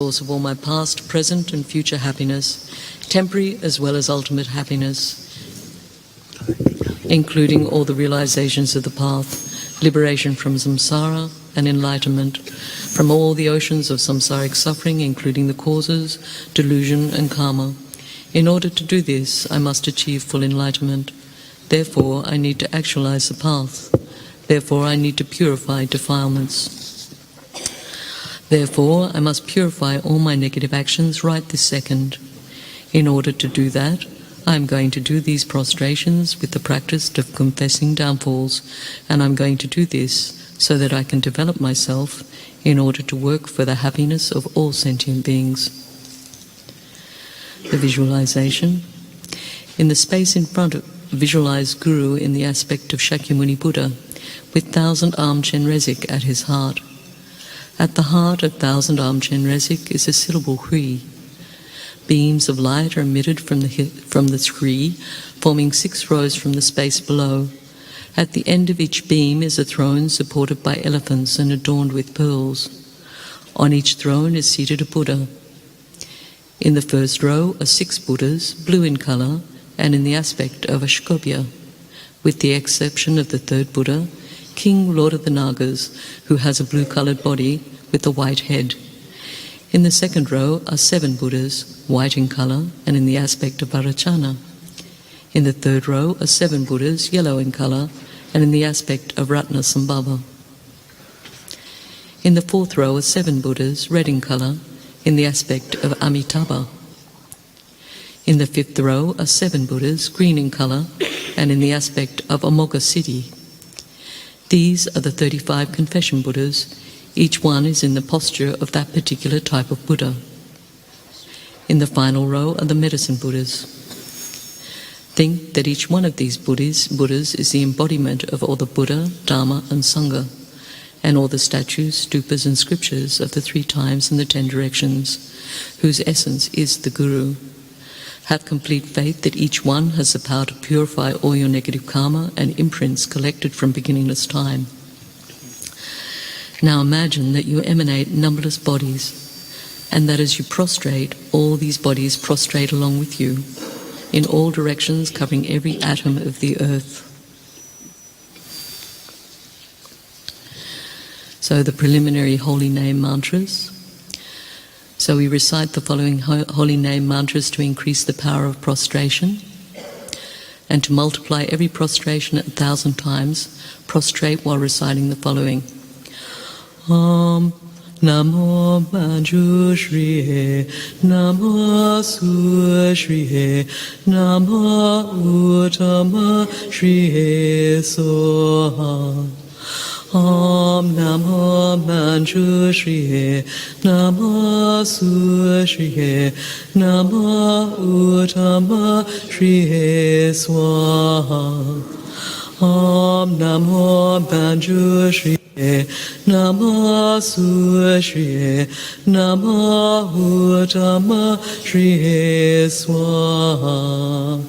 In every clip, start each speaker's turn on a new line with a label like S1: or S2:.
S1: source of all my past, present and future happiness, temporary as well as ultimate happiness, including all the realizations of the path, liberation from samsara and enlightenment, from all the oceans of samsaric suffering, including the causes, delusion and karma. In order to do this, I must achieve full enlightenment. Therefore, I need to actualize the path. Therefore, I need to purify defilements. Therefore, I must purify all my negative actions right this second. In order to do that, I am going to do these prostrations with the practice of confessing downfalls, and I'm going to do this so that I can develop myself in order to work for the happiness of all sentient beings. The visualization. In the space in front of visualize Guru in the aspect of Shakyamuni Buddha, with 1,000-armed Chenrezig at his heart. At the heart of 1,000-armed Chenrezig is a syllable Hui. Beams of light are emitted from the Hui, forming 6 rows from the space below. At the end of each beam is a throne supported by elephants and adorned with pearls. On each throne is seated a Buddha. In the first row are 6 Buddhas, blue in colour, and in the aspect of a Shkobya, with the exception of the 3rd Buddha, King Lord of the Nagas, who has a blue-coloured body with a white head. In the 2nd row are 7 Buddhas, white in colour and in the aspect of Varachana. In the 3rd row are 7 Buddhas, yellow in colour and in the aspect of Ratna Sambhava. In the 4th row are 7 Buddhas, red in colour, in the aspect of Amitabha. In the 5th row are 7 Buddhas, green in colour and in the aspect of Amoga Siddhi. These are the 35 confession Buddhas. Each one is in the posture of that particular type of Buddha. In the final row are the medicine Buddhas. Think that each one of these Buddhas is the embodiment of all the Buddha, Dharma and Sangha, and all the statues, stupas and scriptures of the 3 times and the 10 directions, whose essence is the Guru. Have complete faith that each one has the power to purify all your negative karma and imprints collected from beginningless time. Now imagine that you emanate numberless bodies, and that as you prostrate, all these bodies prostrate along with you, in all directions, covering every atom of the earth. So the preliminary holy name mantras. So we recite the following holy name mantras to increase the power of prostration, and to multiply every prostration 1,000 times, prostrate while reciting the following. Om Namo manjushriye, Namo sushriye, Namo uttamashriye soha. Om Namo manjushriye, Namo sushriye, Namo uttamashriye swaha. Om Namo manjushriye, Namo sushriye, Namo uttamashriye swaha.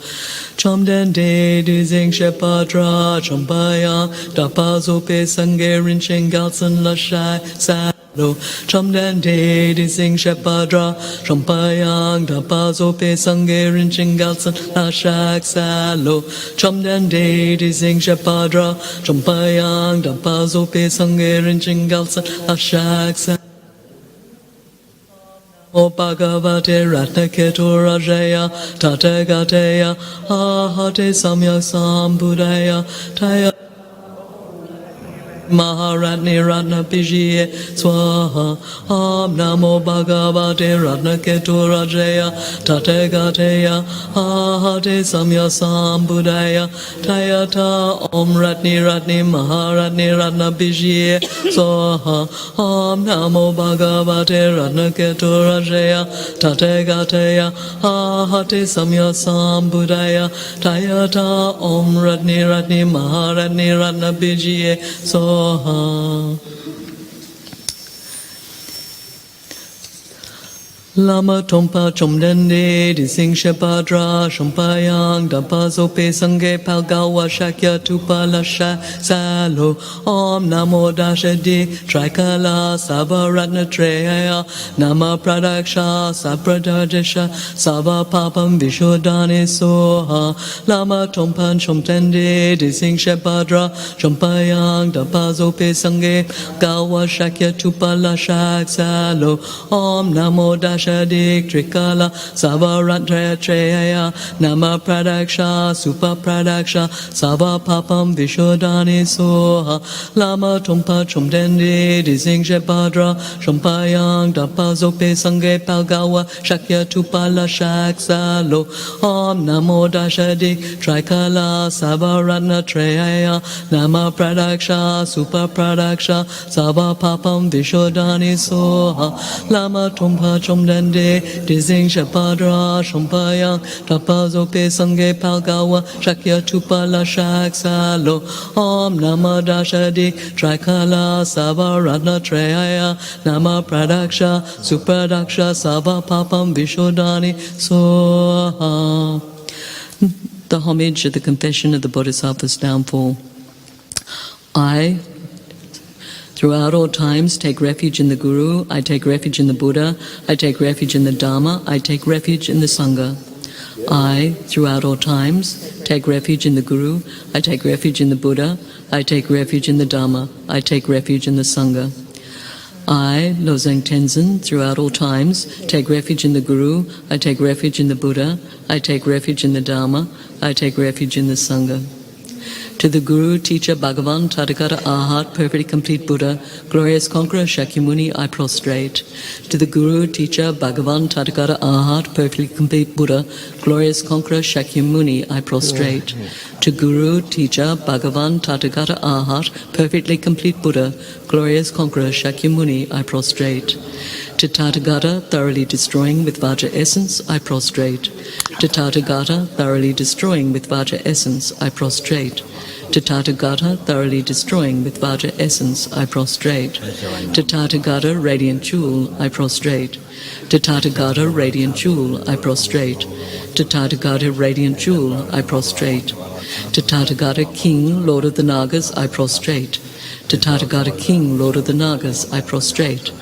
S1: Chom den de du zing shepadra chompaya dapa zope sange rinchen galsen la shai salo. Chom den de du zing shepadra chompaya dapa zope sange rinchen galsen la shai salo. Chom den de du zing shepadra chompaya dapa zope sange rinchen galsen la shai salo. O Bhagavate Ratnaketura Jaya Tatagateya Ahate Samyak Sambuddhaya Taya Maharatni Ratna Pijiye Swaha. Om Namo Bhagavate Ratnaketura Jaya Tatagateya Ahate Samyak Sambuddhaya Tayata Om Ratni Ratni Maharatni Ratna Pijiye Swaha. Om Namo Bhagavate Ratnaketura Jaya Tatagateya Ahate Samyak Sambuddhaya Tayata Om Ratni Ratni Maharatni Ratna Pijiye Swaha. Lama Tompa Chomdende, Dising Shepadra, Shompayang, Dampazope Sange Palgawa Shakya Tupalasha Salo, Om Namo Dashadi, Trikala, Savaratna Treya, Nama Pradaksha, Sapradadesha, Sava Papam Vishodane Soha, Lama Tompan Chomdende, Dising Shepadra, Shompayang, Dampazope Sange, Gawa Shakya Tupalasha Salo, Om Namo Dash Shadik Trikala Savaratra Treya Nama Pradaksha Supa Pradaksha Sava Papam Vishodani Soha Lama Tompa Chomdende Dising Shepadra Shompayang Dapazope Sange Palgawa Shakya Tupala Shaksalo Om Namo Dashadik Trikala Savaratna Treya Nama Pradaksha Supa Pradaksha Sava Papam Vishodani Soha Lama Tompa Chomdende Dising Shepadra Shompayang Tapazope Sange Palgawa Shakya Tupala Shaksalo Om Nama Dashadi Trikala Savaratna Treya Nama Pradaksha Supradaksha Sava Papam Vishodani Soha. The homage of the confession of the Bodhisattva's downfall. I, throughout all times, take refuge in the Guru, I take refuge in the Buddha, I take refuge in the Dharma, I take refuge in the Sangha. I, throughout all times, take refuge in the Guru, I take refuge in the Buddha, I take refuge in the Dharma, I take refuge in the Sangha. I, Losang Tenzin, throughout all times, take refuge in the Guru, I take refuge in the Buddha, I take refuge in the Dharma, I take refuge in the Sangha. To the Guru, Teacher, Bhagavan, Tathagata, Arhat, perfectly complete Buddha, glorious conqueror, Shakyamuni, I prostrate. To the Guru, Teacher, Bhagavan, Tathagata, Arhat, perfectly complete Buddha, glorious conqueror, Shakyamuni, I prostrate. To Guru, Teacher, Bhagavan, Tathagata, Arhat, perfectly complete Buddha, glorious conqueror, Shakyamuni, I prostrate. To Tathagata, thoroughly destroying with Vajra essence, I prostrate. To Tathagata, thoroughly destroying with Vajra essence, I prostrate. To Tathagata, thoroughly destroying with Vajra essence, I prostrate. To Tathagata, radiant jewel, I prostrate. To Tathagata, radiant jewel, I prostrate. To Tathagata, radiant jewel, I prostrate. To Tathagata, King, Lord of the Nagas, I prostrate. To Tathagata, King, Lord of the Nagas, I prostrate.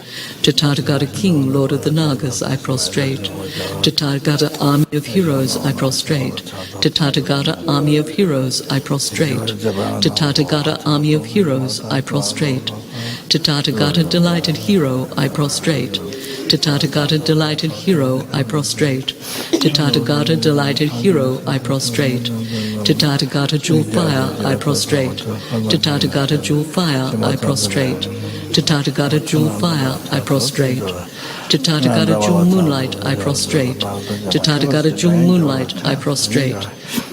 S1: To Tathagata, King, Lord of the Nagas, I prostrate. To Tathagata, Army of Heroes, I prostrate. To Tathagata, Army of Heroes, I prostrate. To Tathagata, Army of Heroes, I prostrate. To Tathagata, Delighted Hero, I prostrate. To Tathagata, Delighted Hero, I prostrate. To Tathagata, Delighted Hero, I prostrate. To Tathagata, Jewel Fire, I prostrate. To Tathagata, Jewel Fire, I prostrate. To Tathagata, Jewel Fire, I prostrate. To Tathagata, Jewel Moonlight, I prostrate. To Tathagata, Jewel Moonlight, I prostrate.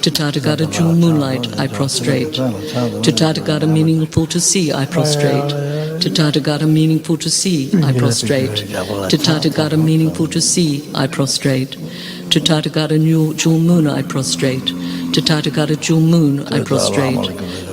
S1: To Tathagata, Jewel Moonlight, I prostrate. To Tathagata, Meaningful to See, I prostrate. To Tathagata, Meaningful to See, I prostrate. To Tathagata, Meaningful to See, I prostrate. To Tathagata, Jewel Moon, I prostrate. To Tathagata, Jewel Moon, I prostrate.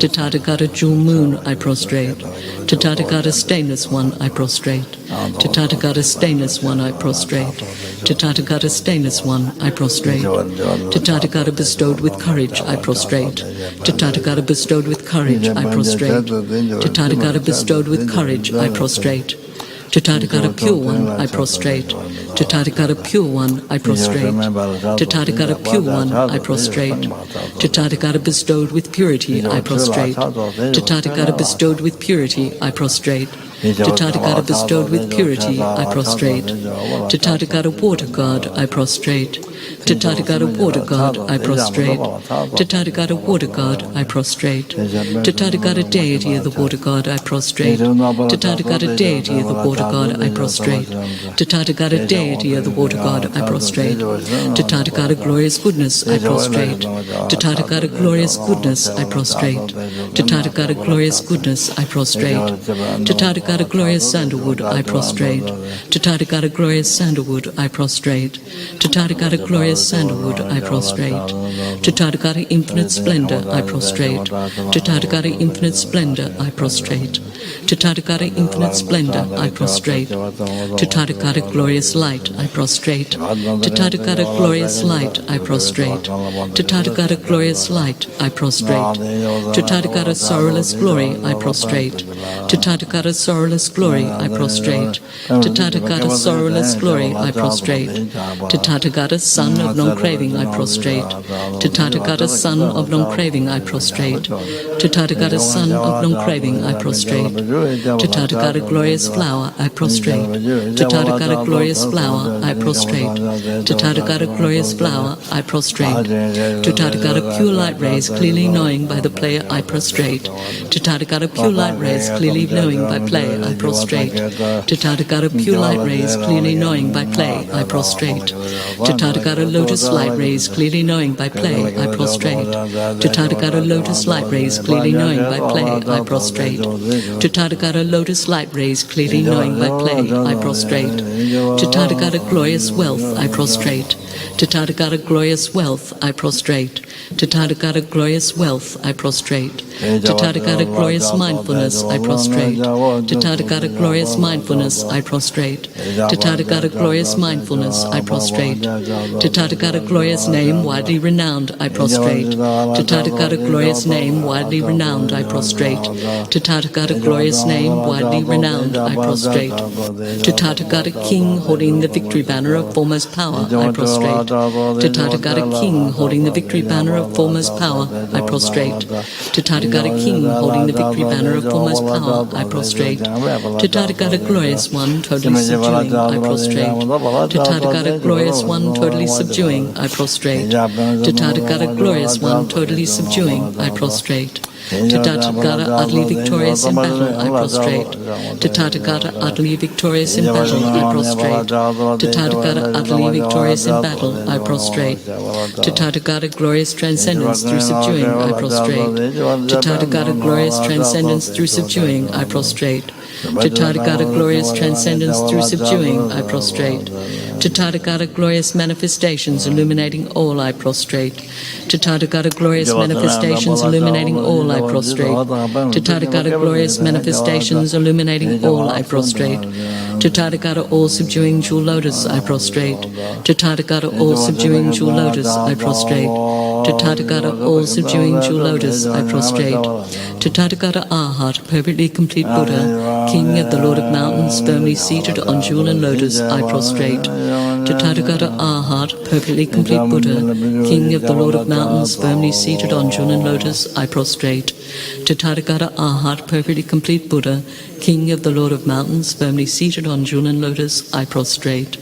S1: To Tathagata, Jewel Moon, I prostrate. To Tathagata, Stainless One, I prostrate. To Tathagata, Stainless One, I prostrate. To Tathagata, Stainless One, I prostrate. To Tathagata, Bestowed with Courage, I prostrate. To Tathagata, Bestowed with Courage, I prostrate. To Tathagata, Bestowed with Courage, I prostrate. To Tathagata, Pure One, I prostrate. To Tathagata, Pure One, I prostrate. To Tathagata, Pure One, I prostrate. To Tathagata, Bestowed with Purity, I prostrate. To Tathagata, Bestowed with Purity, I prostrate. To Tathagata, Bestowed with Purity, I prostrate. To Tathagata, Water God, I prostrate. To Tathagata, Water God, I prostrate. To Tathagata, Water God, I prostrate. To Tathagata, Deity of the Water God, I prostrate. To Tathagata, Deity of the Water God, I prostrate. To Tathagata, Deity of the Water God, I prostrate. To Tathagata, Glorious Goodness, I prostrate. To Tathagata, Glorious Goodness, I prostrate. To Tathagata, Glorious Goodness, I prostrate. To Tathagata, Tathagata glorious sandalwood, I prostrate. To Tathagata glorious sandalwood, I prostrate. To Tathagata glorious sandalwood, I prostrate. To Tathagata infinite splendor, I prostrate. To Tathagata infinite splendor, I prostrate. To Tathagata infinite splendor, I prostrate. To Tathagata glorious light, I prostrate. To Tathagata glorious light, I prostrate. To Tathagata glorious light, I prostrate. To Tathagata sorrowless glory, I prostrate. To Tathagata sorrowless glory, I prostrate. To Tathagata sorrowless glory, I prostrate. To Tathagata son of non-craving, I prostrate. To Tathagata son of non-craving, I prostrate. To Tathagata son of non-craving, I prostrate. To Tathagata glorious flower, I prostrate. To Tathagata glorious flower, I prostrate. To Tathagata glorious flower, I prostrate. To Tathagata pure light rays, clearly knowing by the player, I prostrate. To Tathagata pure light rays, clearly knowing by play, I prostrate. To Tathagata pure light rays, clearly knowing by play, I prostrate. To Tathagata lotus light rays, clearly knowing by play, I prostrate. To Tathagata lotus light rays, clearly knowing by play, I prostrate. To Tathagata lotus light rays, clearly knowing by play, I prostrate. To Tathagata glorious wealth, I prostrate. To Tathagata glorious wealth, I prostrate. To Tathagata glorious wealth, I prostrate. To Tathagata glorious mindfulness, I prostrate. To Tathagata glorious mindfulness, I prostrate. To Tathagata glorious mindfulness, I prostrate. To Tathagata glorious name, widely renowned, I prostrate. To Tathagata glorious name, widely renowned, I prostrate. To Tathagata glorious name, widely renowned, I prostrate. To Tathagata king, holding the victory banner of foremost power, I prostrate. To Tathagata king, holding the victory banner of foremost power, I prostrate. To Tathagata king, holding the victory banner of foremost power, I prostrate. To Tathagata glorious one, totally subduing, I prostrate. To Tathagata glorious one, totally subduing, I prostrate. To Tathagata glorious one, totally subduing, I prostrate. To Tathagata utterly victorious in battle, I prostrate. To Tathagata utterly victorious in battle, I prostrate. To Tathagata utterly victorious in battle, I prostrate. To Tathagata glorious transcendence through subduing, I prostrate. To Tathagata glorious transcendence through subduing, I prostrate. To Tathagata glorious transcendence through subduing, I prostrate. To Tathagata glorious manifestations illuminating all, I prostrate. To Tathagata glorious manifestations illuminating all, I prostrate. To Tathagata glorious manifestations illuminating all, I prostrate. To Tathagata all subduing jewel lotus, I prostrate. To Tathagata all subduing jewel lotus, I prostrate. To Tathagata all subduing jewel lotus, I prostrate. To Tathagata Arhat, perfectly complete Buddha, King of the Lord of Mountains, firmly seated on jewel and lotus, I prostrate. To Tathagata Arhat, perfectly complete Buddha, King of the Lord of Mountains, firmly seated on jewel and lotus, I prostrate. To Tathagata Arhat, perfectly complete Buddha, King of the Lord of Mountains, firmly seated on jewel and lotus, I prostrate.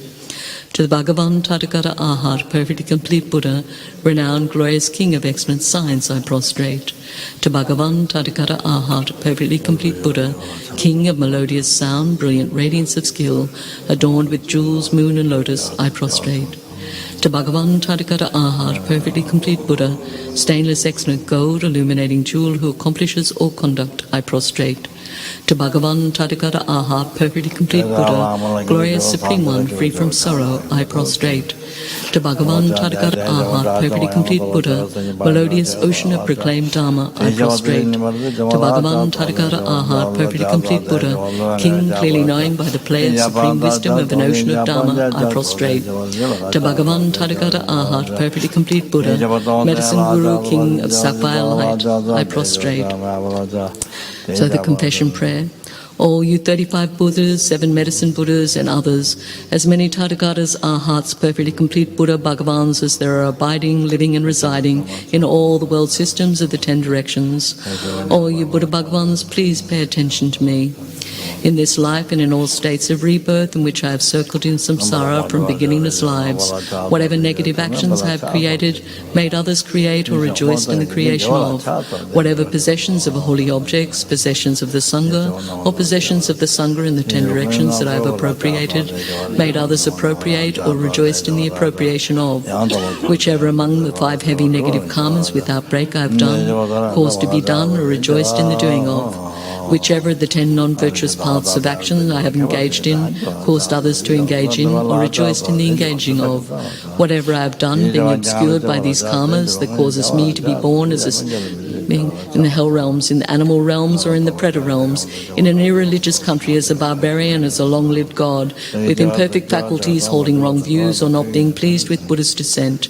S1: To the Bhagavan Tathagata Arhat, perfectly complete Buddha, renowned, glorious King of excellent science, I prostrate. To Bhagavan Tathagata Arhat, perfectly complete Buddha, King of melodious sound, brilliant radiance of skill, adorned with jewels, moon and lotus, I prostrate. To Bhagavan Tathagata Arhat, perfectly complete Buddha, stainless excellent gold, illuminating jewel who accomplishes all conduct, I prostrate. To Bhagavan Tathagata Arhat, perfectly complete Buddha, glorious Supreme One, free from sorrow, I prostrate. To Bhagavan Tathagata Arhat, perfectly complete Buddha, melodious ocean of proclaimed Dharma, I prostrate. To Bhagavan Tathagata Arhat, perfectly complete Buddha, King clearly knowing by the play of supreme wisdom of an ocean of Dharma, I prostrate. To Bhagavan Tathagata Arhat, perfectly complete Buddha, medicine guru, King of sapphire light, I prostrate. So the confession prayer. All you 35 Buddhas, 7 medicine Buddhas and others, as many Tathagatas, Arhats, perfectly complete Buddha Bhagavans as there are abiding, living and residing in all the world systems of the 10 directions. All you Buddha Bhagavans, please pay attention to me. In this life and in all states of rebirth in which I have circled in samsara from beginningless lives, whatever negative actions I have created, made others create or rejoiced in the creation of, whatever possessions of holy objects, possessions of the Sangha, or possessions of the Sangha in the 10 directions that I have appropriated, made others appropriate or rejoiced in the appropriation of, whichever among the 5 heavy negative karmas without break I have done, caused to be done or rejoiced in the doing of, Whichever of the 10 non-virtuous paths of action I have engaged in, caused others to engage in, or rejoiced in the engaging of. Whatever I have done, being obscured by these karmas that causes me to be born as a being in the hell realms, in the animal realms, or in the predator realms, in an irreligious country as a barbarian, as a long-lived god, with imperfect faculties, holding wrong views, or not being pleased with Buddha's descent.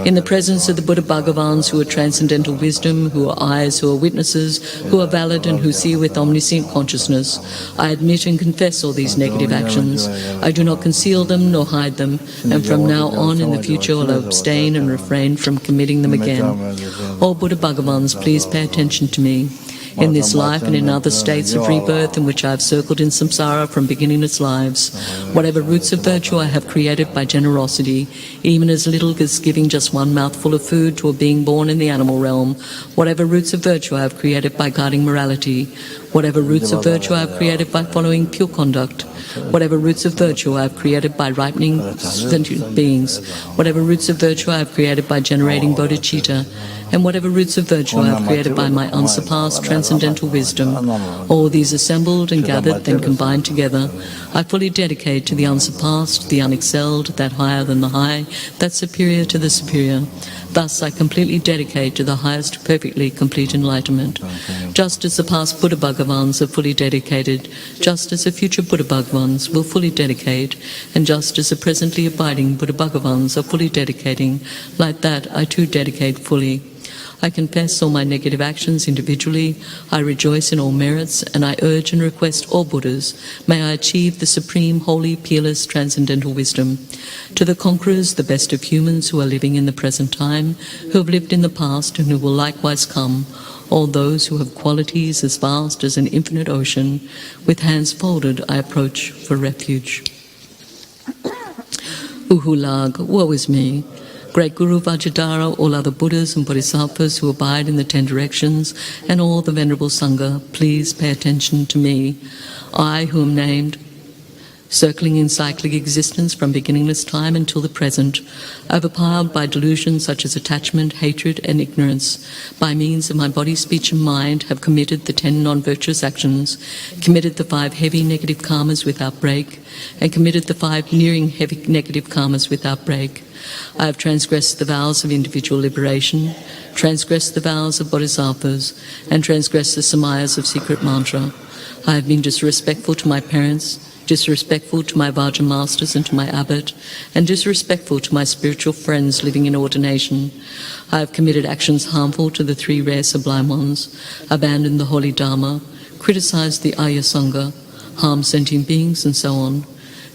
S1: In the presence of the Buddha Bhagavans, who are transcendental wisdom, who are eyes, who are witnesses, who are valid, and who see with omniscient consciousness, I admit and confess all these negative actions. I do not conceal them nor hide them, and from now on in the future will abstain and refrain from committing them again. All Buddha Bhagavans, please pay attention to me. In this life and in other states of rebirth in which I have circled in samsara from beginningless lives, whatever roots of virtue I have created by generosity, even as little as giving just one mouthful of food to a being born in the animal realm, whatever roots of virtue I have created by guarding morality, whatever roots of virtue I have created by following pure conduct, whatever roots of virtue I have created by ripening sentient beings, whatever roots of virtue I have created by generating bodhicitta, and whatever roots of virtue I have created by my unsurpassed transcendental wisdom, all these assembled and gathered, then combined together, I fully dedicate to the unsurpassed, the unexcelled, that higher than the high, that superior to the superior. Thus I completely dedicate to the highest perfectly complete enlightenment. Just as the past Buddha Bhagavans are fully dedicated, just as the future Buddha Bhagavans will fully dedicate, and just as the presently abiding Buddha Bhagavans are fully dedicating, like that I too dedicate fully. I confess all my negative actions individually, I rejoice in all merits, and I urge and request all Buddhas, may I achieve the supreme, holy, peerless, transcendental wisdom. To the conquerors, the best of humans who are living in the present time, who have lived in the past and who will likewise come, all those who have qualities as vast as an infinite ocean, with hands folded I approach for refuge. Uhulag, woe is me. Great Guru Vajradhara, all other Buddhas and Bodhisattvas who abide in the 10 directions, and all the Venerable Sangha, please pay attention to me. I, who am named, circling in cyclic existence from beginningless time until the present, overpowered by delusions such as attachment, hatred, and ignorance, by means of my body, speech, and mind, have committed the 10 non-virtuous actions, committed the 5 heavy negative karmas without break, and committed the 5 nearing heavy negative karmas without break. I have transgressed the vows of individual liberation, transgressed the vows of bodhisattvas, and transgressed the samayas of secret mantra. I have been disrespectful to my parents, disrespectful to my Vajra masters and to my abbot, and disrespectful to my spiritual friends living in ordination. I have committed actions harmful to the 3 rare sublime ones, abandoned the holy Dharma, criticized the Arya Sangha, harmed sentient beings, and so on.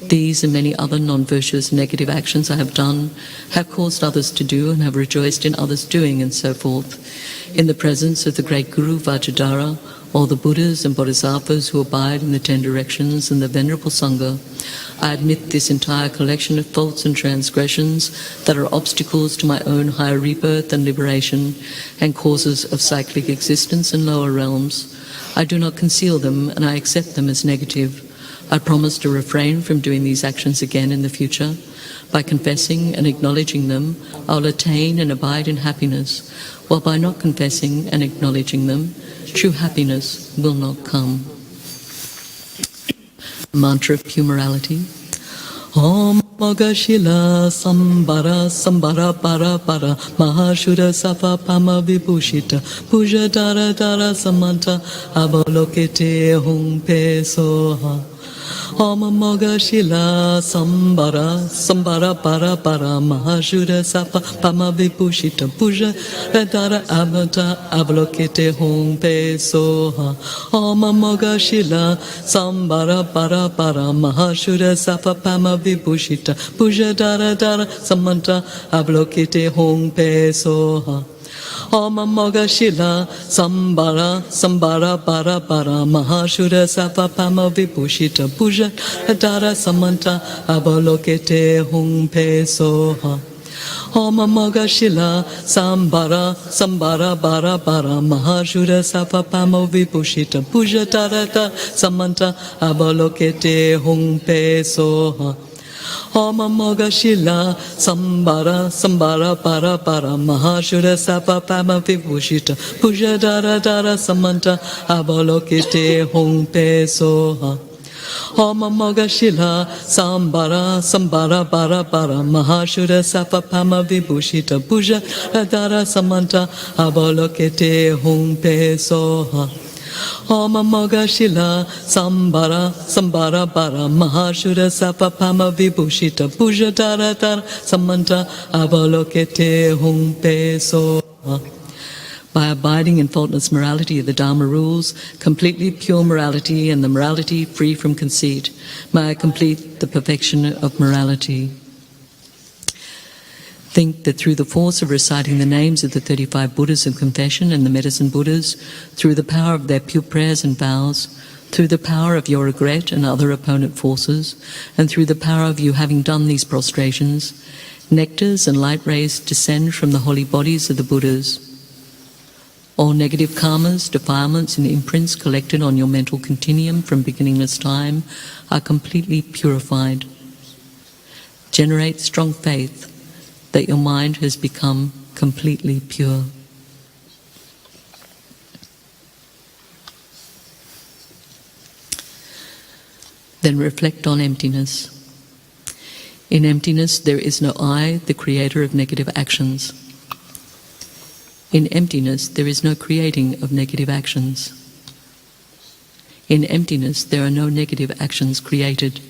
S1: These and many other non-virtuous negative actions I have done, have caused others to do, and have rejoiced in others doing, and so forth. In the presence of the great Guru Vajradhara, all the Buddhas and Bodhisattvas who abide in the 10 directions, and the Venerable Sangha, I admit this entire collection of faults and transgressions that are obstacles to my own higher rebirth and liberation, and causes of cyclic existence in lower realms. I do not conceal them, and I accept them as negative. I promise to refrain from doing these actions again in the future. By confessing and acknowledging them, I will attain and abide in happiness, while by not confessing and acknowledging them, true happiness will not come. Mantra of pure morality. Om Magashila Sambara Sambara Para Para Mahashura Safa Pama Vibhushita Puja Dara Dara Samanta Avalokite Hum Pe Soha. Om Magashila Sambara Sambara Para Para Mahashura Safa Pama Vibhushita Puja Dara Avata Avalokite Hum Pe Soha. Om Magashila Sambara Para Para Mahashura Safa Pama Vibhushita Puja Dara Dara Samanta Avalokite Hum Pe Soha. Om Magashila Sambara Sambara Para Para Mahashura Safa Pama Vibhushita Puja Dara Samanta Avalokite Hum Pe Soha. Om Magashila Sambara Sambara Bara Bara Mahashura Safa Pama Vibhushita Puja Dara Dara Samanta Avalokite Hum Pe Soha. Om Mogashila Sambara Sambara Para Para Mahashura Sapa Pama Vibhushita Puja Dara Dara Samanta Avalokite Hong Pe Soha Om Mogashila Sambara Sambara Para Para Mahashura Sapa Pama Vibhushita Puja Dara Samanta Avalokite Hong Pe Soha Om Mogashila Sambara Sambara Para Mahashura Sapa Pama Vibhushita Puja Dara Dara Samanta Avalokite Hong Pe Soha. By abiding in faultless morality of the Dharma rules, completely pure morality and the morality free from conceit, may I complete the perfection of morality. Think that through the force of reciting the names of the 35 Buddhas of confession and the medicine Buddhas, through the power of their pure prayers and vows, through the power of your regret and other opponent forces, and through the power of you having done these prostrations, nectars and light rays descend from the holy bodies of the Buddhas. All negative karmas, defilements and imprints collected on your mental continuum from beginningless time are completely purified. Generate strong faith that your mind has become completely pure. Then reflect on emptiness. In emptiness there is no I, the creator of negative actions. In emptiness there is no creating of negative actions. In emptiness there are no negative actions created.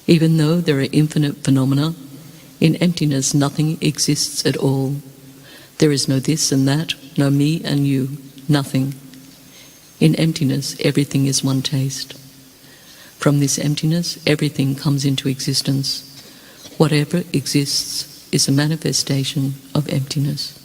S1: Even though there are infinite phenomena, in emptiness nothing exists at all. There is no this and that, no me and you, nothing. In emptiness everything is one taste. From this emptiness everything comes into existence. Whatever exists is a manifestation of emptiness.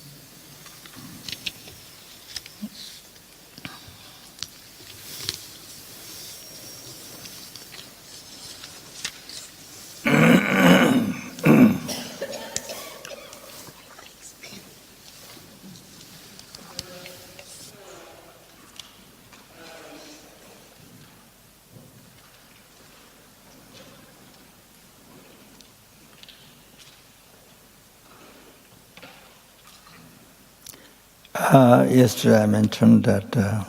S2: Yesterday I mentioned that the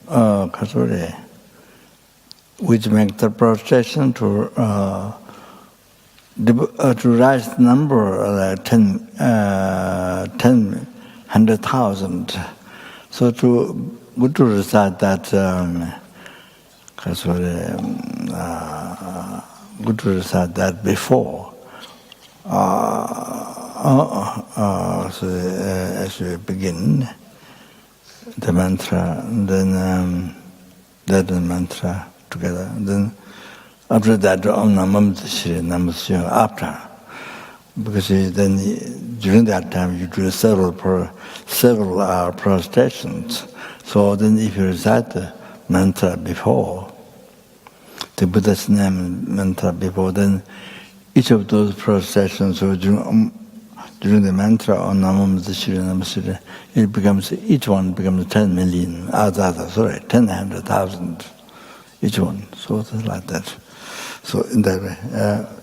S2: Kasuri, which make the prostration to rise the number 100,000. So to good to recite that Kasuri, good to recite that before. So as we begin the mantra, then that mantra together, then after that Om Manjushriye Namo after, because then during that time you do several prostrations. So then if you recite the mantra before, the Buddha's name mantra before, then each of those prostrations, so during the mantra on namo, it becomes, each one becomes 10 million, 100,000, each one. So it's like that. So in that way,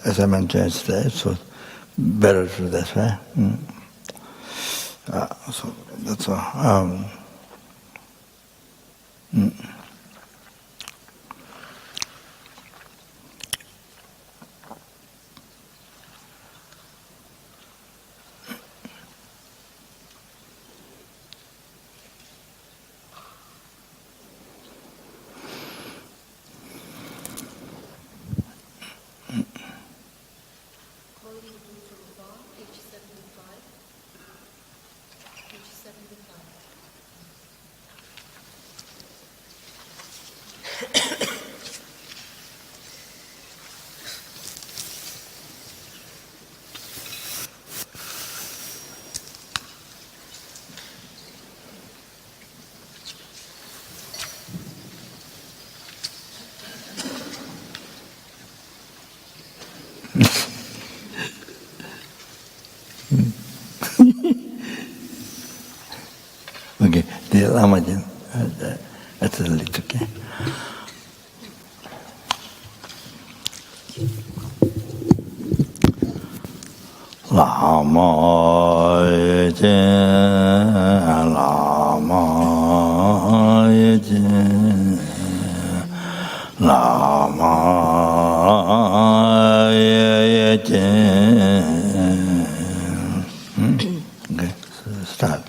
S2: as I mentioned yesterday, so better to that way. So that's all. Okay, the Lama that's a little okay. Lama Dechen, Lama Dechen. Okay, start.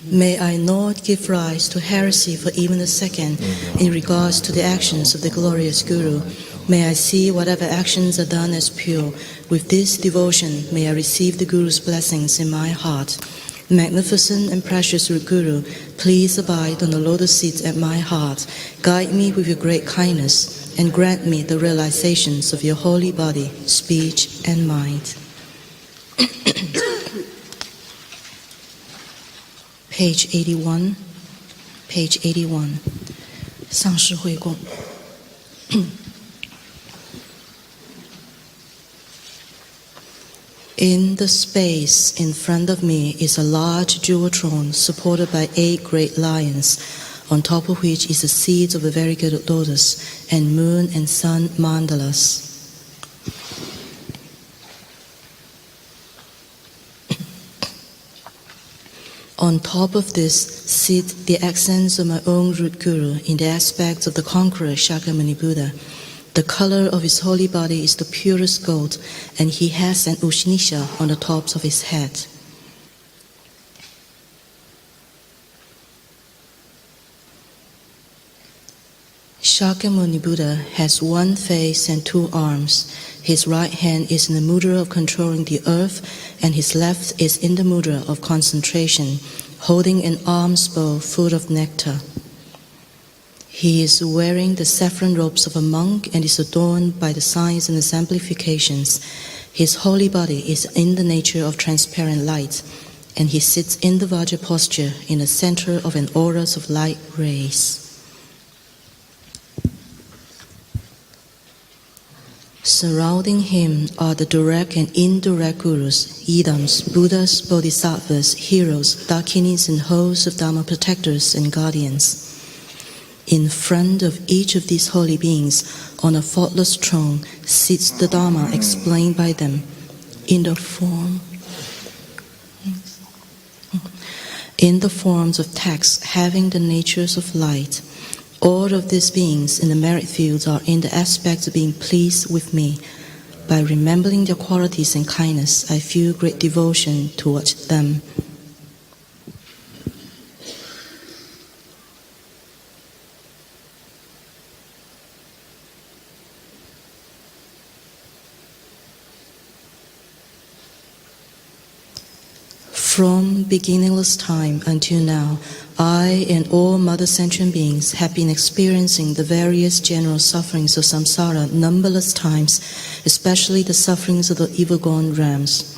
S3: May I not give rise to heresy for even a second in regards to the actions of the glorious Guru. May I see whatever actions are done as pure. With this devotion, may I receive the Guru's blessings in my heart. Magnificent and precious Guru, please abide on the lotus seat at my heart. Guide me with your great kindness and grant me the realizations of your holy body, speech, and mind. Page 81, page 81. 上师会供。In the space in front of me is a large jewel throne supported by 8 great lions, on top of which is the seeds of a variegated lotus and moon and sun mandalas. On top of this sit the accents of my own root Guru in the aspects of the conqueror Shakyamuni Buddha. The color of his holy body is the purest gold, and he has an Ushnisha on the tops of his head. Shakyamuni Buddha has 1 face and 2 arms. His right hand is in the mudra of controlling the earth, and his left is in the mudra of concentration, holding an alms bowl full of nectar. He is wearing the saffron robes of a monk and is adorned by the signs and exemplifications. His holy body is in the nature of transparent light, and he sits in the Vajra posture in the center of an auras of light rays. Surrounding him are the direct and indirect gurus, idams, Buddhas, Bodhisattvas, heroes, dakinis, and hosts of Dharma protectors and guardians. In front of each of these holy beings, on a faultless throne, sits the Dharma explained by them in the forms of texts having the natures of light. All of these beings in the merit fields are in the aspects of being pleased with me. By remembering their qualities and kindness, I feel great devotion towards them. From beginningless time until now, I and all mother sentient beings have been experiencing the various general sufferings of samsara numberless times, especially the sufferings of the evil-gone realms.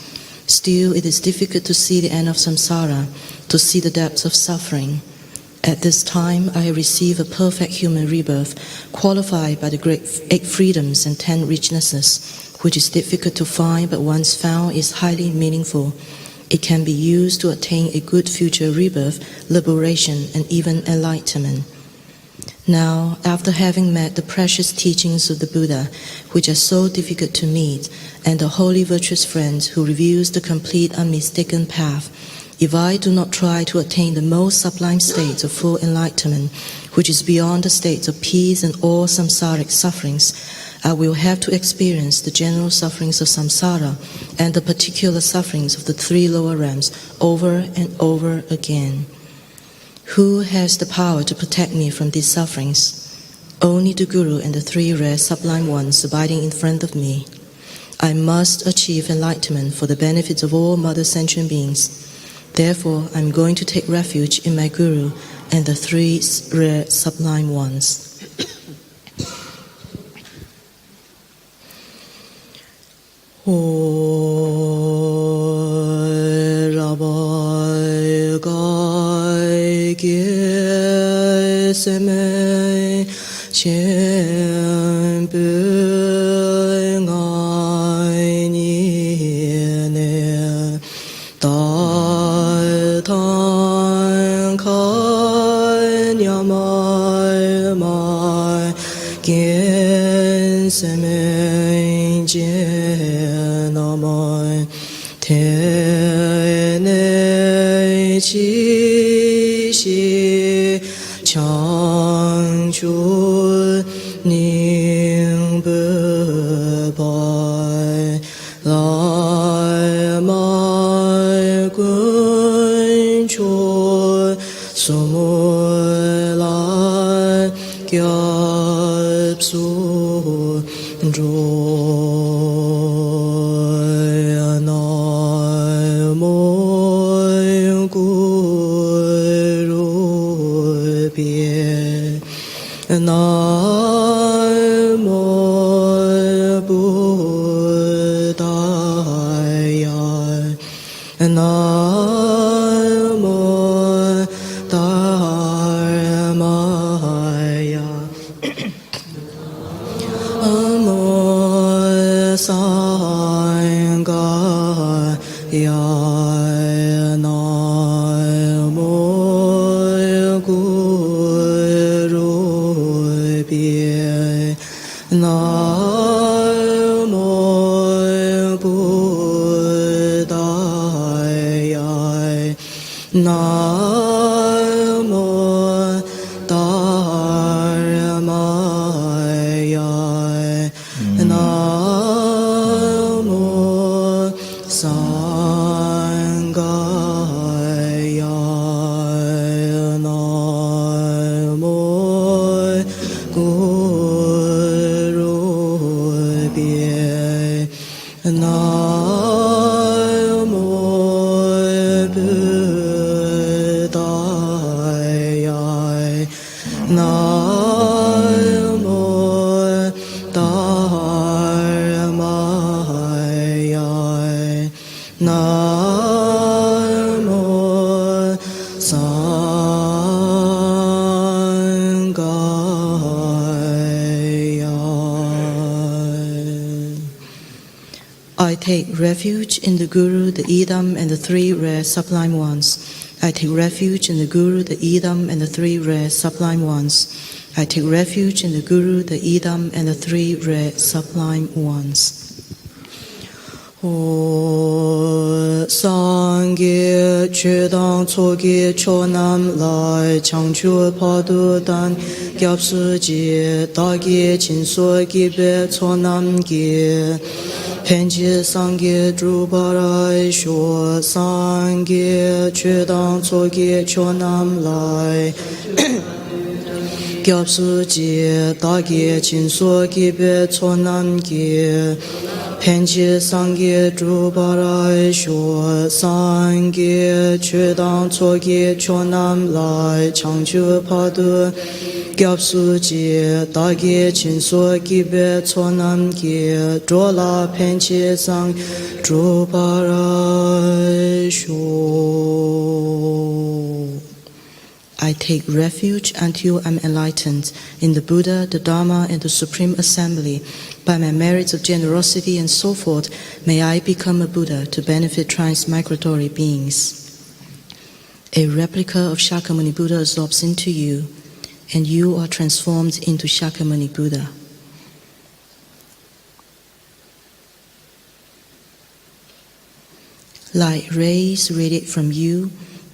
S3: Still, it is difficult to see the end of samsara, to see the depths of suffering. At this time, I receive a perfect human rebirth, qualified by the great 8 freedoms and 10 richnesses, which is difficult to find, but once found is highly meaningful. It can be used to attain a good future rebirth, liberation, and even enlightenment. Now, after having met the precious teachings of the Buddha, which are so difficult to meet, and the holy virtuous friend who reveals the complete unmistaken path, if I do not try to attain the most sublime states of full enlightenment, which is beyond the states of peace and all samsaric sufferings, I will have to experience the general sufferings of samsara and the particular sufferings of the 3 lower realms over and over again. Who has the power to protect me from these sufferings? Only the Guru and the 3 rare sublime ones abiding in front of me. I must achieve enlightenment for the benefits of all mother sentient beings. Therefore, I am going to take refuge in my Guru and the 3 rare sublime ones. Rabai gai ge seme chen bu ngai ni ne dai tan kai nyamai mai ge seme chen namai Tene chi shi chang chu ning bu bai lai mai gun chu su mu lai gyab su ru Namo Buddhaya Namo Dharmaya Namo Sanghaya Namo Namo Buddhaya Namo Dharmaya Namo Sanghaya Namo Namo Buddhaya Namo Dharmaya Namo Sanghaya. I take refuge in the Guru, the Idam, and the 3 rare sublime ones. I take refuge in the Guru, the Idam, and the 3 rare sublime ones. I take refuge in the Guru, the Idam, and the 3 rare sublime ones. Sangye chödang tsoge chonam lai changchu padu dan gyapsu ji dagye chinso gibe chonam ge penji sangye drubarai sho sangye chödang tsoge chonam lai gyabsu ji dagi chinso gibe chonam gi penji sangi drupara shu sangi chudang chogi chonam lai changchu padu gyabsu ji dagi chinso gibe chonam gi drola penji sang drupara shu. I take refuge until I'm enlightened in the Buddha, the Dharma, and the Supreme Assembly. By my merits of generosity and so forth, may I become a Buddha to benefit transmigratory beings. A replica of Shakyamuni Buddha absorbs into you, and you are transformed into Shakyamuni Buddha. Light rays radiate from you.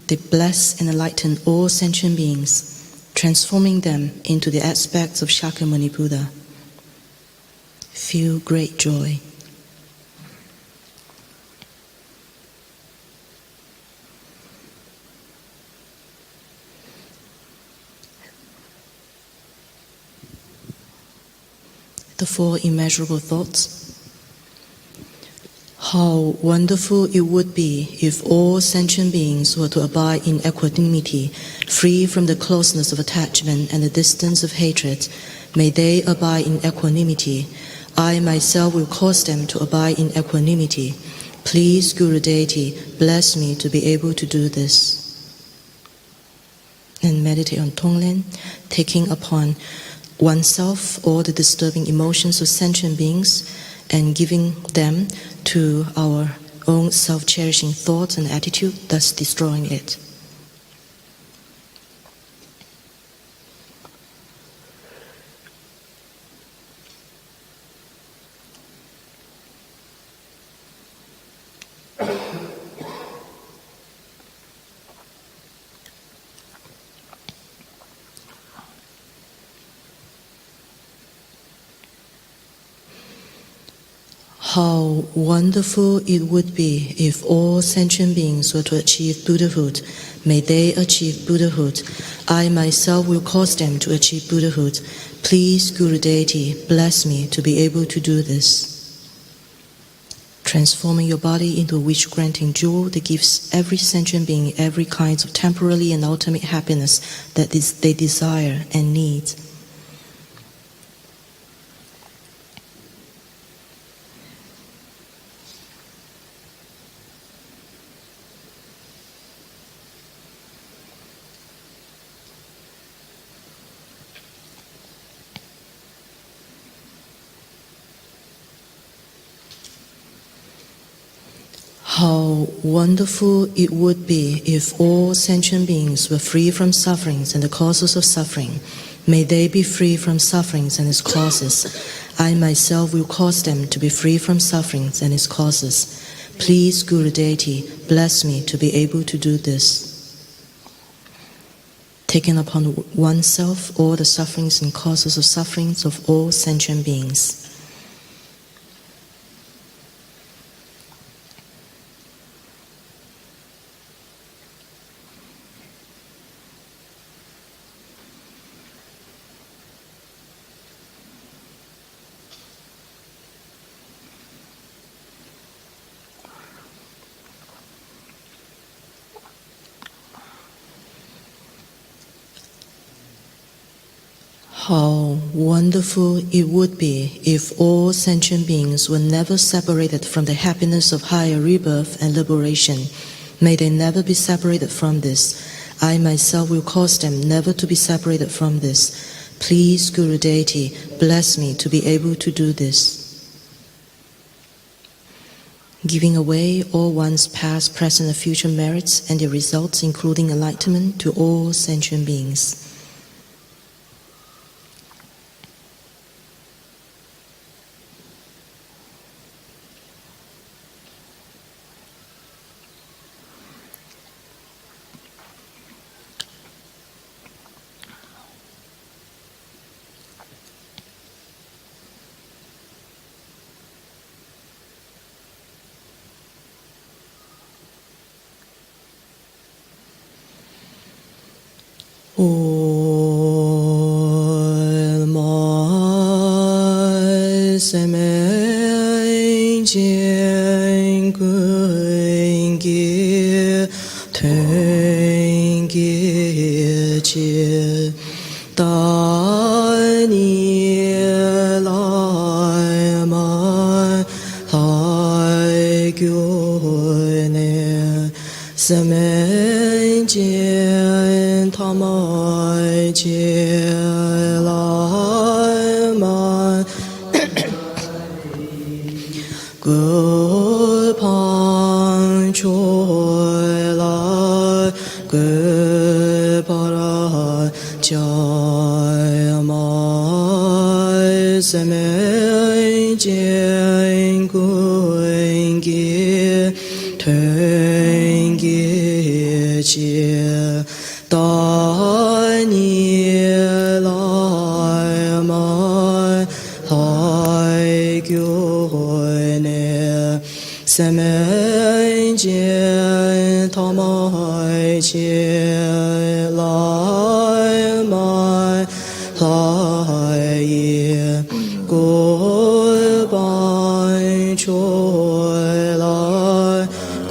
S3: They bless and enlighten all sentient beings, transforming them into the aspects of Shakyamuni Buddha. Feel great joy. The four immeasurable thoughts. How wonderful it would be if all sentient beings were to abide in equanimity, free from the closeness of attachment and the distance of hatred. May they abide in equanimity. I myself will cause them to abide in equanimity. Please, Guru Deity, bless me to be able to do this. And meditate on Tonglen, taking upon oneself all the disturbing emotions of sentient beings and giving them to our own self-cherishing thoughts and attitude, thus destroying it. How wonderful it would be if all sentient beings were to achieve Buddhahood. May they achieve Buddhahood. I myself will cause them to achieve Buddhahood. Please, Guru Deity, bless me to be able to do this. Transforming your body into a wish-granting jewel that gives every sentient being every kind of temporary and ultimate happiness that they desire and need. How wonderful it would be if all sentient beings were free from sufferings and the causes of suffering. May they be free from sufferings and its causes. I myself will cause them to be free from sufferings and its causes. Please, Guru Deity, bless me to be able to do this. Taking upon oneself all the sufferings and causes of sufferings of all sentient beings. How wonderful it would be if all sentient beings were never separated from the happiness of higher rebirth and liberation. May they never be separated from this. I myself will cause them never to be separated from this. Please, Guru Deity, bless me to be able to do this. Giving away all one's past, present, and future merits and their results, including enlightenment, to all sentient beings. Om gun gi ten gi chi da ni lai ma hai gyu ne semen jian ta mai jie lai ma gu pang choi lai gu pa ra jai mai semen jian gu gi ten gi chi da ni lai ma hai gyu ne semen jian ta mai chi lai ma hai ye gu ban choi lai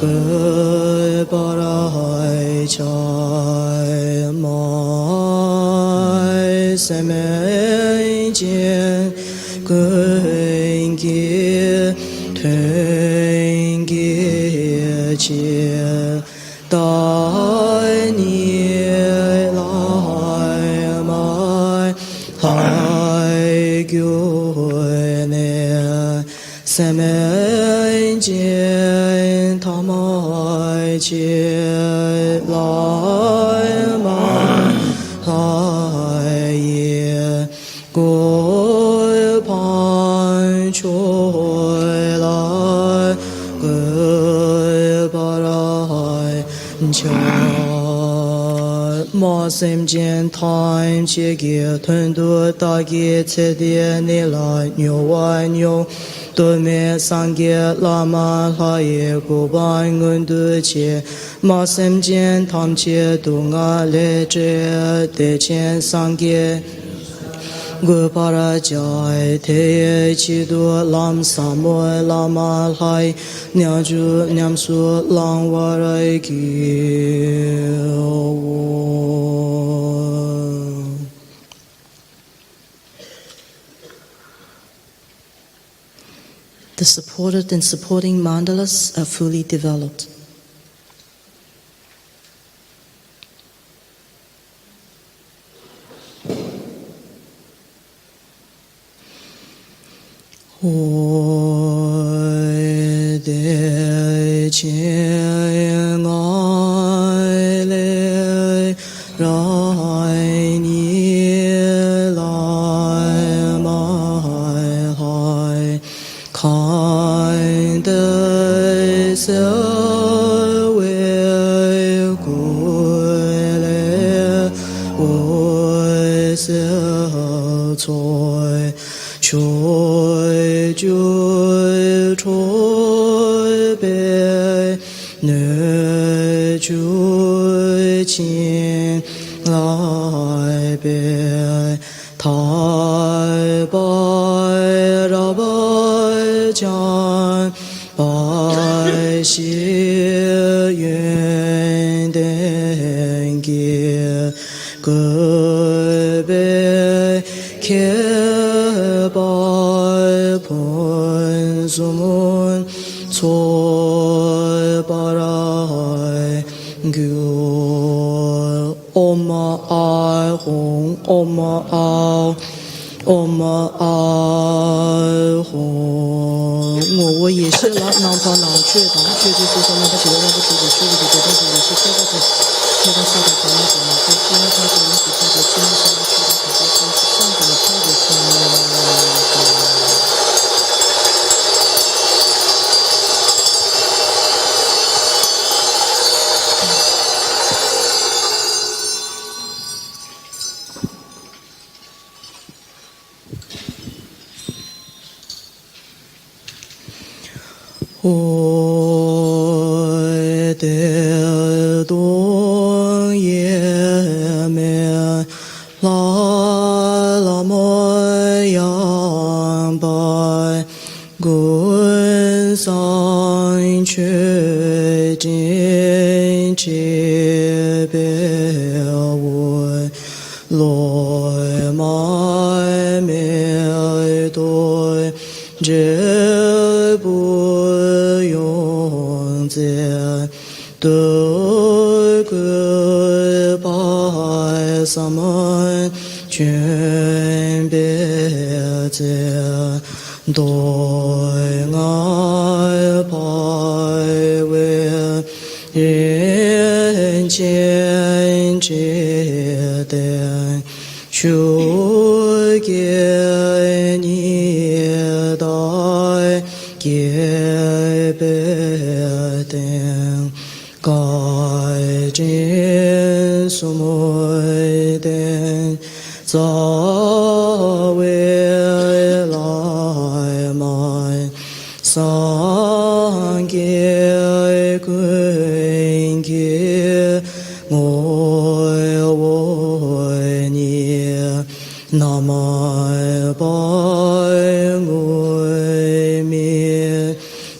S3: gu pa ra chai mai semen jian gu gi ten gi chi da ni lai mai hai gyu ne semen jian ta mai chi lai mai hai ye gu pan choi lai gu pa ra chai ma sem jian time che ge tun du da ge che de ni la niu wa niu tu me sang ge la ma la ye gu ban ngun du che ma sem jian tam che du nga le che de chen sang ge gu pa ra jai te ye chi du lam sa mo la ma lai nyam ju nyam su lang wa rai ki The supported and supporting mandalas are fully developed. Ven.Dechen ai le rai ni lai mai hai kind se we gu le wo se choi choi ju choi be ne ju qin lai be tai bai ra bai jian bai xie yuan den ge ge bei ke bai pun su mun cui ba rai gyu om ai hong om ai om ai hong 我也是拉南方南确的，确就是说那个觉得那个觉得确的觉得也是这个的，这个是的可能可能就因为他是一直这个经常去的很多东西上的特别多。我的冬夜面拉么样白滚上
S4: chö jin che be wo loi mai me doi je bu yong zhe de ge bai saman chen be zhe doi ngai pai we yin chen che de shu ge ni dai ge be de gai jin su mo de za we lai mai sang ge gun ge mo wo ni namo bai ngui mi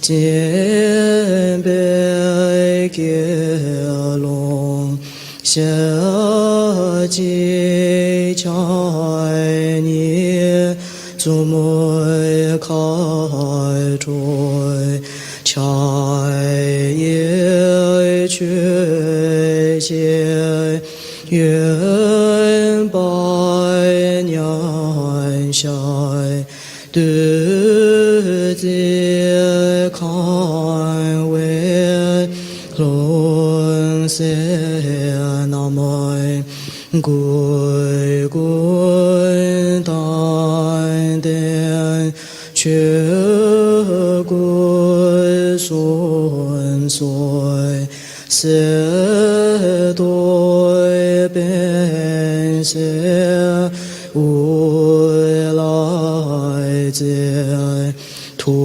S4: jian bei ge long xia ji chai ni zu mo kai zhui chai ye que xie yuan bai nian xai du zi kan wei long se namai gui gui dan den que gui sun sui se doi ben se wu lai zhe tu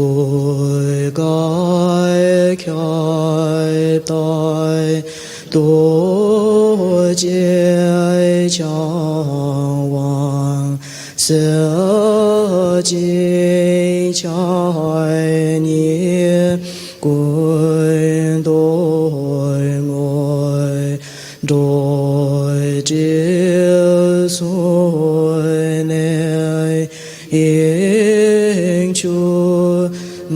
S4: gai kai dai du jie jiang wang se ji chai ni gun doi ngoi doi ji sui nei yin chu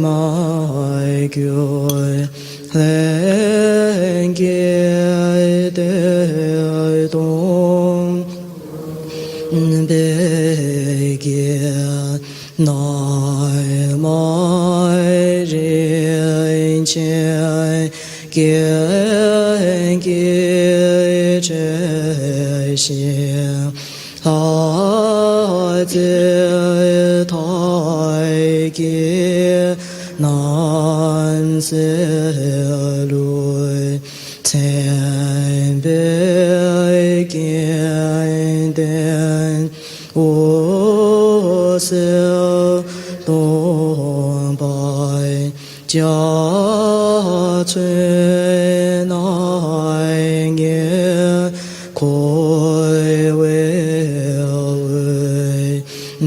S4: mai gui len ge de dong be ge nai mai rin chen ge ge che xian ha zi tai ge nan se lui ten bei gen den wo se dong bai jia cui nai ge koi wei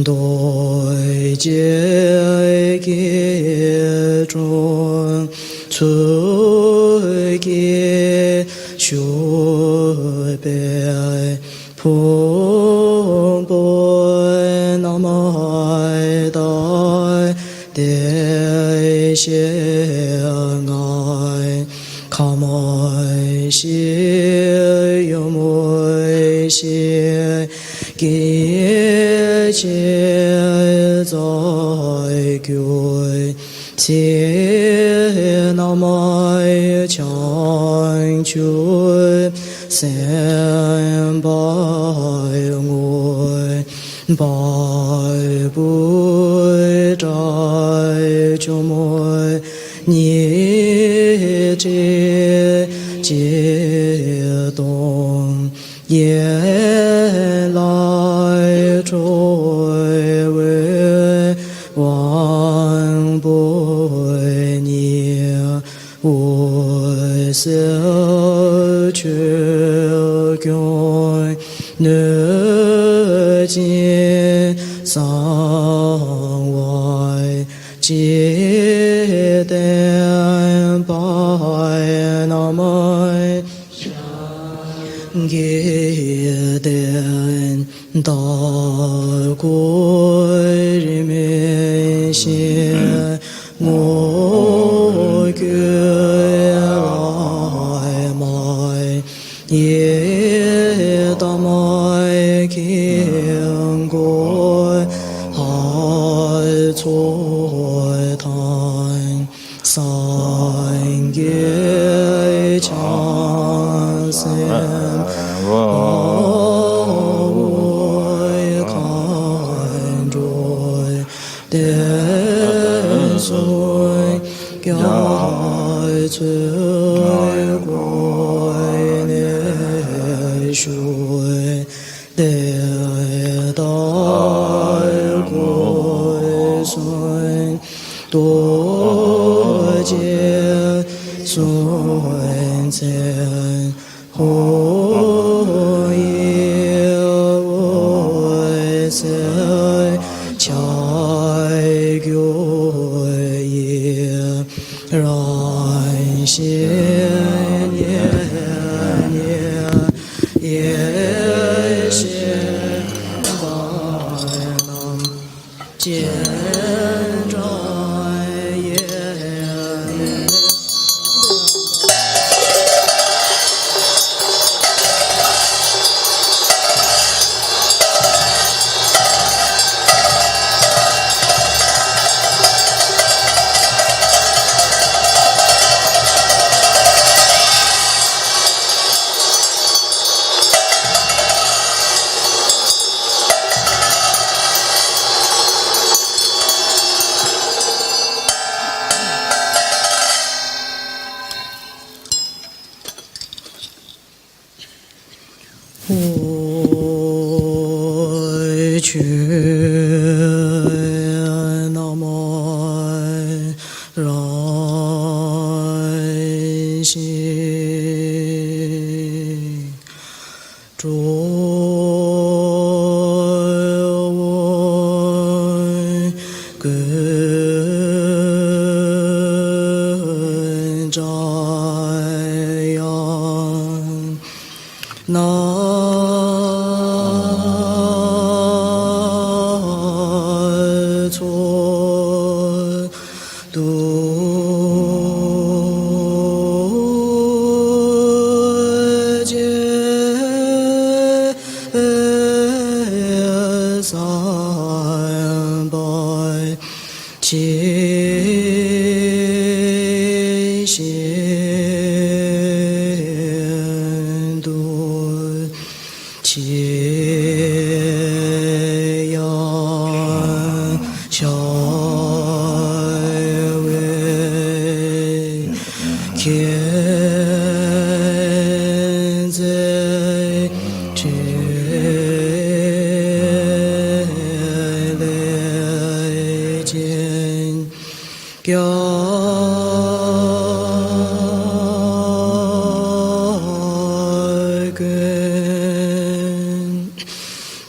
S4: doi jie ge zhong cui ge shu bei pong boi namai dai de xie ngai kamai xie yu moi xie ge jie zai gui qie namai chang chui san bai ngui bai bu zai chu moi ni jie jie dong ye lai zhui wei wang boi ni wo se que gyong ne jin sang wai jie de Namai Geden Da Goi Rime Xie Mo Gye Rai Mai Ye Damai King Goi Hai Cui Tan San Ge Chan Sen Oi Kan Joy Den Sui Gyai Cui Gui Ne Shui De Dai Gui Sun Do Jie Sun Zen Hu Ye Wei Se Chai Gyu Ye Ran Xian Ye Ye Xian Bai Nam Jian Zhai Ye Oi Chu Namai Rai Xi Zhuo Wei Gen Zhai Yang Na Cuo Du Jie San Bai Qi Xian Du Qie Yang Xiao Wei Qian Zai Zhen Lei Jian Gyai Gen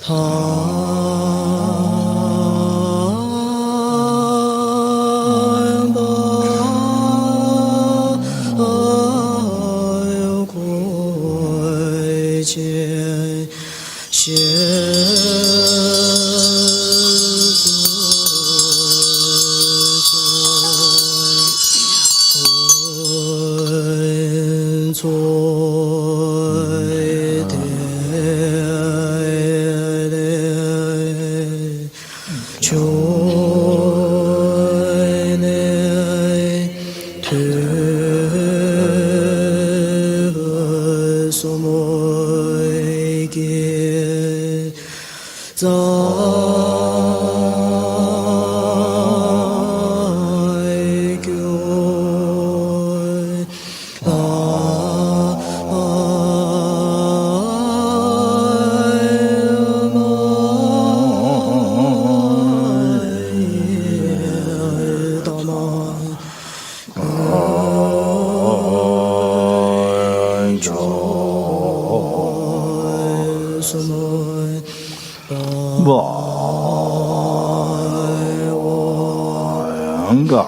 S4: Han Bai Gui Jian
S2: Ba Yang Ga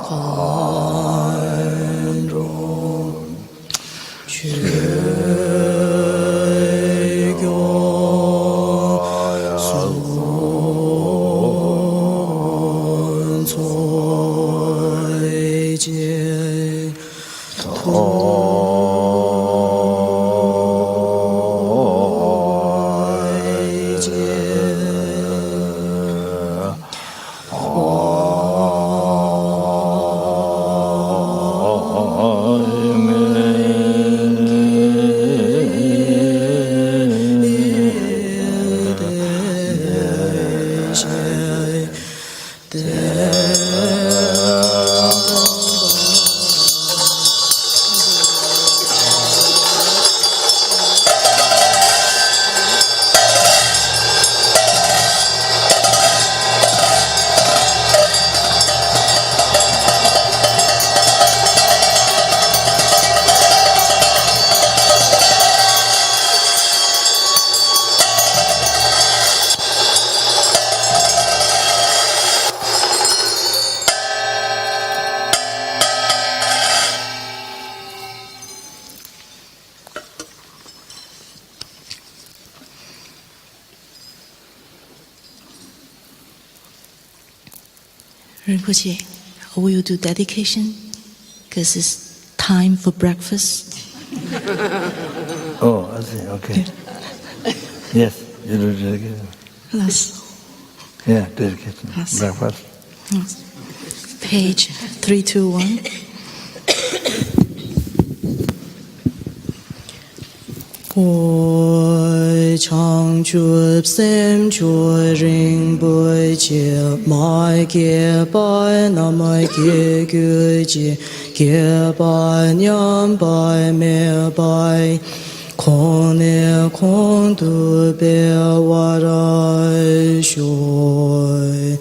S3: Rinpoche, will you do dedication? Because it's time for breakfast.
S2: Oh, I see, okay. Yes, you do dedication.
S3: Yes.
S2: Yeah, dedication.
S3: Yes.
S2: Breakfast.
S3: Page 321.
S4: Oi chang chup sem chu ring boi che mai ge bai na mai ge gu ji ge bai nyam bai me bai kong ne kong du be wa ra shui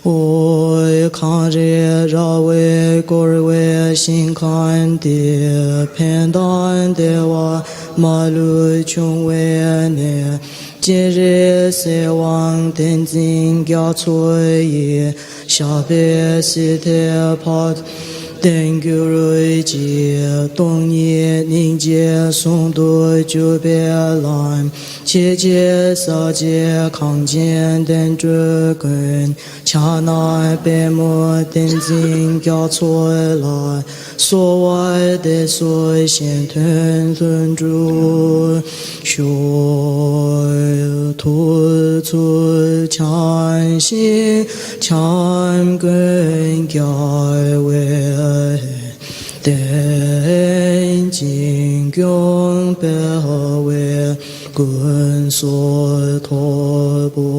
S4: oi kang re ra we gor we xin kan de pen dan de wa ma lu chung we ne jie re se wang den jing Ven.Gyatso ye sha be si te pa den gu rui ji dong ye ning jie song du ju be lan jie jie sa jie kang jian den zhe gun cha na be mo den jing Ven.Gyatso la so wai de so xian tun zun zhu shu tu zu chan xin chan gun gyai wei den jing gyong be wei gun so to bo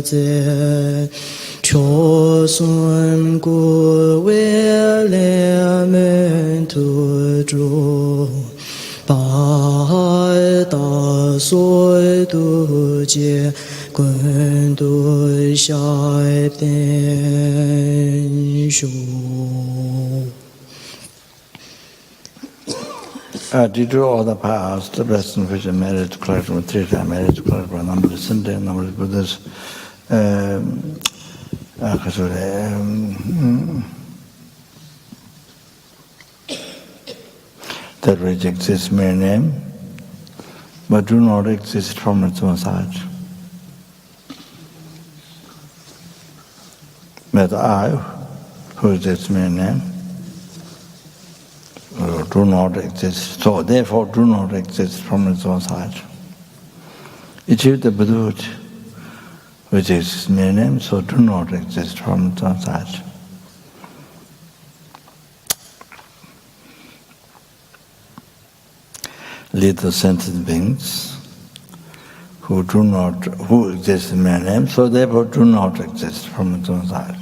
S4: zhe cho sun gu wei le men tu zhu ba da sui du jie gun du xia den shu.
S2: Did you all the past, the person which is married to collection, 3 times married to collection, number of Sunday, number of Buddhas, that which exists mere name, but do not exist from its own side. But I, who exists mere name, do not exist, so therefore do not exist from its own side. Achieve the Buddhahood, which is mere name, so do not exist from its own side. Little sentient beings who exist in mere name, so therefore do not exist from its own side.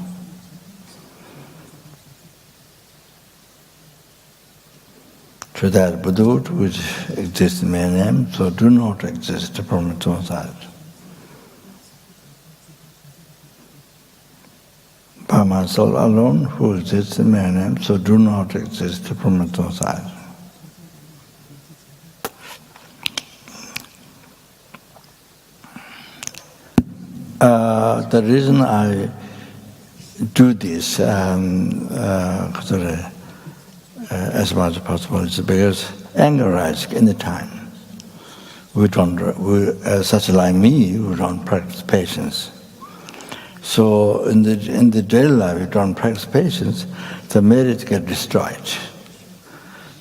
S2: So that Buddhahood which exists in mere name, so do not exist from its own side. Brahman soul alone, who exists in mere name, so do not exist from its own side. The reason I do this as much as possible is because anger arises any time. Such like me, who don't practice patience. So in the daily life, we don't practice patience, the merit get destroyed.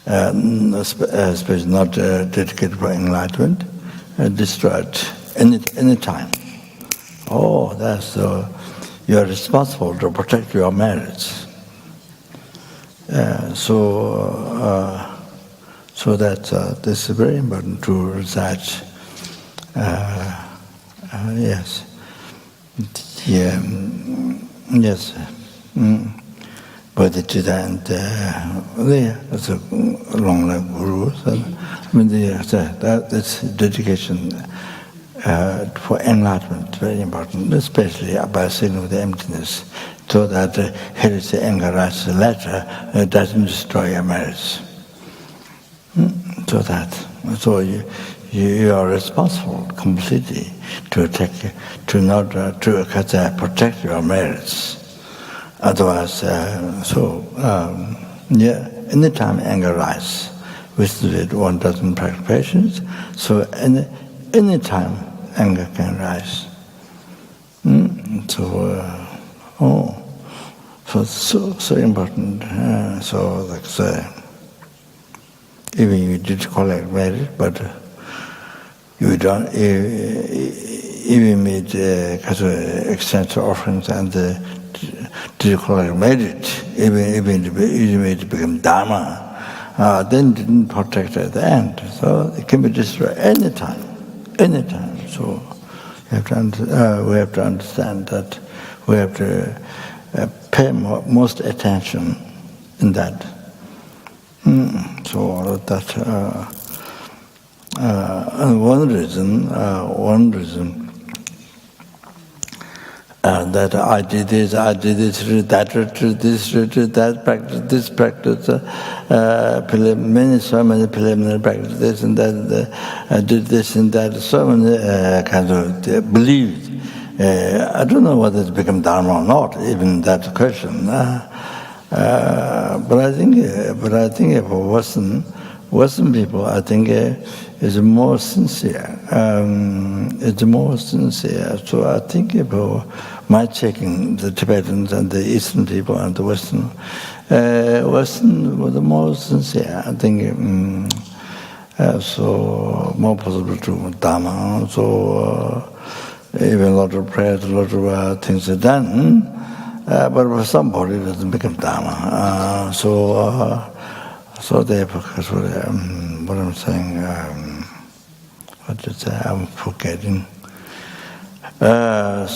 S2: especially not dedicated for enlightenment, destroyed any time. Oh, that's you are responsible to protect your merits. So that this is very important to recite. Yes. Yeah. Yes. Bodhicitta and that's a long life guru. So, I mean, that's dedication for enlightenment, very important, especially by seeing with the emptiness, so that heresy, anger, rights, latter doesn't destroy your merits. So you are responsible completely to protect your merits. Otherwise, anytime anger rises, which one doesn't practice patience, so any time anger can rise. So important. Even you did collect merit, but you don't even made extensive offerings and did collect merit, even made it become dharma, then didn't protect at the end. So it can be destroyed anytime. So we have to understand that we have to pay most attention in that. So that and one reason that I did this, that practice, this practice, so many preliminary practices, this and that, I did this and that, so many kinds of beliefs. I don't know whether it's become dharma or not, even that question. But I think for Western people, I think is more sincere. It's more sincere. So I think about my checking the Tibetans and the Eastern people and the Western were the most sincere. I think so more possible to Dharma. So even a lot of prayers, a lot of things are done. But for somebody it doesn't become Dharma. So therefore, what I'm saying, what to say, I'm forgetting. That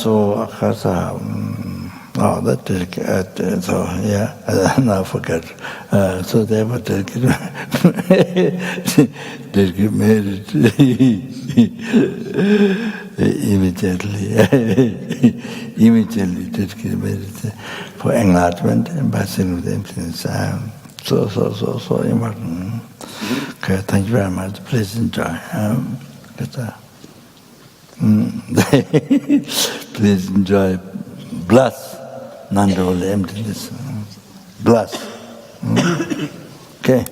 S2: now forget. So therefore, they get married immediately did get married for enlightenment and by seeing with emptiness. So important. Okay, thank you very much. Please enjoy. Please enjoy. Bless non-dual emptiness. Bless. Okay.